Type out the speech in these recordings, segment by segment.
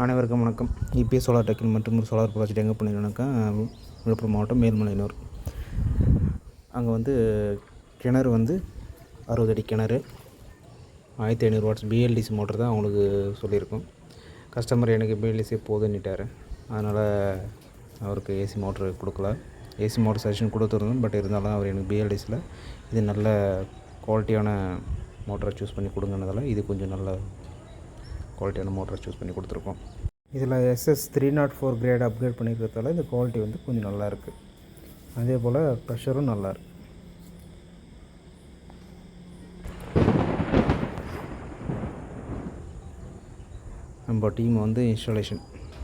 அனைவருக்கும் வணக்கம். EPS solar டெக்கின் மற்றும் ஒரு சோலார் ப்ராஜெக்ட் எங்கே பண்ணியிருக்கோம்னாக்கா விழுப்புரம் மாவட்டம் மேல்மலையனூர். அங்கே வந்து கிணறு வந்து 60 அடி கிணறு, 1500 வாட்ஸ் பிஎல்டிசி மோட்டர் தான் அவங்களுக்கு சொல்லியிருக்கோம். கஸ்டமர் எனக்கு பிஎல்டிசி போதுன்னுட்டார். அதனால் அவருக்கு ஏசி மோட்ரு கொடுக்கல. ஏசி மோட்டர் சஜஷன் கொடுத்துருந்தோம். பட் இருந்தாலும் அவர் எனக்கு பிஎல்டிசியில் இது நல்ல குவாலிட்டியான மோட்டரை சூஸ் பண்ணி கொடுங்கன்னதால் இது கொஞ்சம் நல்ல குவாலிட்டியான மோட்டரை சூஸ் பண்ணி கொடுத்துருக்கோம். இதில் SS 304 கிரேட் அப்கிரேட் பண்ணிக்கிறதால இந்த குவாலிட்டி வந்து கொஞ்சம் நல்லாயிருக்கு. அதே போல் ப்ரெஷரும் நல்லாயிருக்கு. நம்ம டீம் வந்து இன்ஸ்டாலேஷன்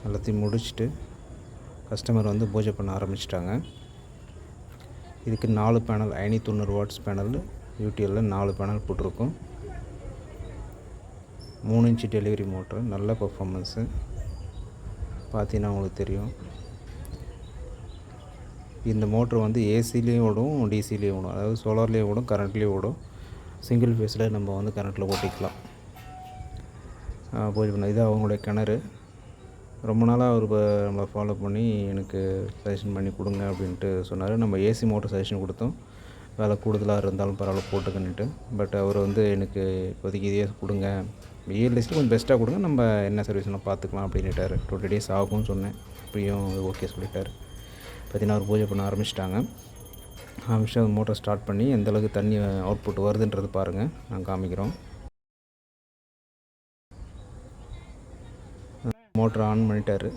எல்லாத்தையும் முடிச்சுட்டு கஸ்டமர் வந்து பூஜை பண்ண ஆரம்பிச்சிட்டாங்க. இதுக்கு 4 பேனல் 590 வாட்ஸ் பேனல் யூடிஎல்லில் 4 பேனல் போட்டிருக்கோம். 3 இன்ச்சு டெலிவரி மோட்ரு, நல்ல பர்ஃபார்மன்ஸு பார்த்தீங்கன்னா உங்களுக்கு தெரியும். இந்த மோட்ரு வந்து ஏசிலேயும் ஓடும், டிசிலேயும் ஓடும். அதாவது சோலார்லேயும் ஓடும், கரண்ட்லேயும் ஓடும். சிங்கிள் ஃபேஸில் நம்ம வந்து கரண்ட்டில் ஓட்டிக்கலாம். பூஜை பண்ண இது அவங்களுடைய கிணறு. ரொம்ப நாளாக அவர் நம்மளை ஃபாலோ பண்ணி எனக்கு சஜஷன் பண்ணி கொடுங்க அப்படின்ட்டு சொன்னார். நம்ம ஏசி மோட்டர் சஜஷன் கொடுத்தோம். வேலை கூடுதலாக இருந்தாலும் பரவாயில்ல போட்டுக்கன்னுட்டு. பட் அவர் வந்து எனக்கு இப்போதைக்கு இதே கொடுங்க, பிஎல்டிசியில் கொஞ்சம் பெஸ்ட்டாக கொடுங்க, நம்ம என்ன சர்வீஸ்லாம் பார்த்துக்கலாம் அப்படின்ட்டார். 20 days ஆகும்னு சொன்னேன். இப்பயும் ஓகே சொல்லிட்டார். பார்த்தீங்கன்னா அவர் பூஜை பண்ண ஆரம்பிச்சிட்டாங்க. அந்த மோட்டரை ஸ்டார்ட் பண்ணி எந்தளவுக்கு தண்ணி அவுட்புட் வருதுன்றது பாருங்கள், நாங்கள் காமிக்கிறோம். மோட்டரை ஆன் பண்ணிட்டார்.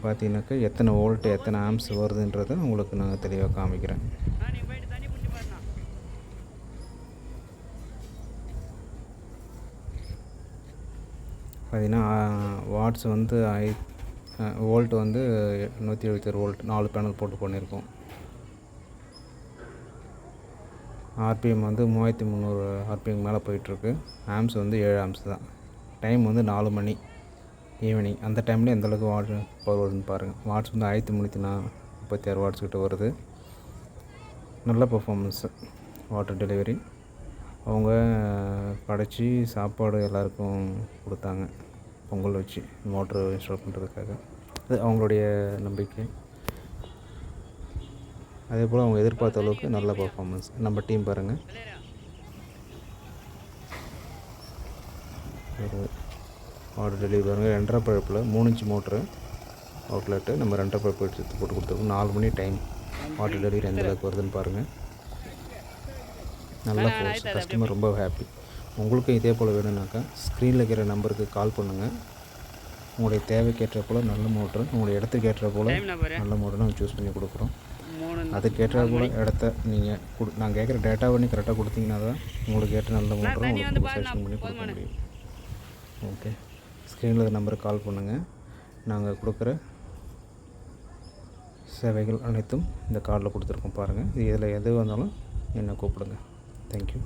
பார்த்தீங்கன்னாக்கா எத்தனை வோல்ட்டு எத்தனை ஆம்ஸ் வருதுன்றதை உங்களுக்கு நான் தெளிவாக காமிக்கிறேன். பார்த்தீங்கன்னா வாட்ஸ் வந்து வோல்ட் வந்து 176 வோல்ட் 4 பேனல் போட்டு பண்ணியிருக்கோம். ஆர்பிஎம் வந்து 3300 ஆர்பிஎம் மேலே போயிட்டுருக்கு. ஆம்ஸ் வந்து 7 ஆம்ஸ் தான். டைம் வந்து 4 மணி ஈவினிங். அந்த டைமில் எந்தளவுக்கு வாட் பவர் வருதுன்னு பாருங்கள். வாட்ஸ் வந்து 1336 வாட்ஸ் கிட்ட வருது. நல்ல பர்ஃபார்மன்ஸு வாட்டர் டெலிவரி. அவங்க படைச்சி சாப்பாடு எல்லாருக்கும் கொடுத்தாங்க பொங்கல் வச்சு மோட்ரு இன்ஸ்டால் பண்ணுறதுக்காக. அது அவங்களுடைய நம்பிக்கை. அதே போல் அவங்க எதிர்பார்த்த அளவுக்கு நல்ல பர்ஃபார்மன்ஸ். நம்ம டீம் பாருங்கள். ஒரு வாட்டர் டெலிவரி பாருங்கள். 2.5 பழுப்பில் 3 இன்ச்சு மோட்ரு அவுட்லெட்டு நம்ம 2.5 பழுப்பு எடுத்து போட்டு கொடுத்துருக்கோம். 4 மணி டைம். வாட்டர் டெலிவரி எந்த அளவுக்கு வருதுன்னு பாருங்கள். நல்ல ஃபோர்ஸ். கஸ்டமர் ரொம்ப ஹாப்பி. உங்களுக்கும் இதே போல் வேணும்னாக்கா ஸ்க்ரீனில் இருக்கிற நம்பருக்கு கால் பண்ணுங்கள். உங்களுடைய தேவைக்கேற்ற போல் நல்ல மோட்ரு, உங்களுடைய இடத்துக்கு ஏற்ற போல் நல்ல மோட்ரு நாங்கள் சூஸ் பண்ணி கொடுக்குறோம். அதுக்கேற்ற போல் இடத்த நீங்கள் நான் கேட்குற டேட்டா பண்ணி கரெக்டாக கொடுத்தீங்கன்னா தான் உங்களுக்கு ஏற்ற நல்ல மோட்டரும் உங்களுக்கு செலக்ஷன் பண்ணி கொடுக்க முடியும். ஓகே, ஸ்க்ரீனில் நம்பருக்கு கால் பண்ணுங்கள். நாங்கள் கொடுக்குற சேவைகள் அனைத்தும் இந்த கார்டில் கொடுத்துருக்கோம் பாருங்கள். இதில் எது வந்தாலும் என்னை கூப்பிடுங்க. Thank you.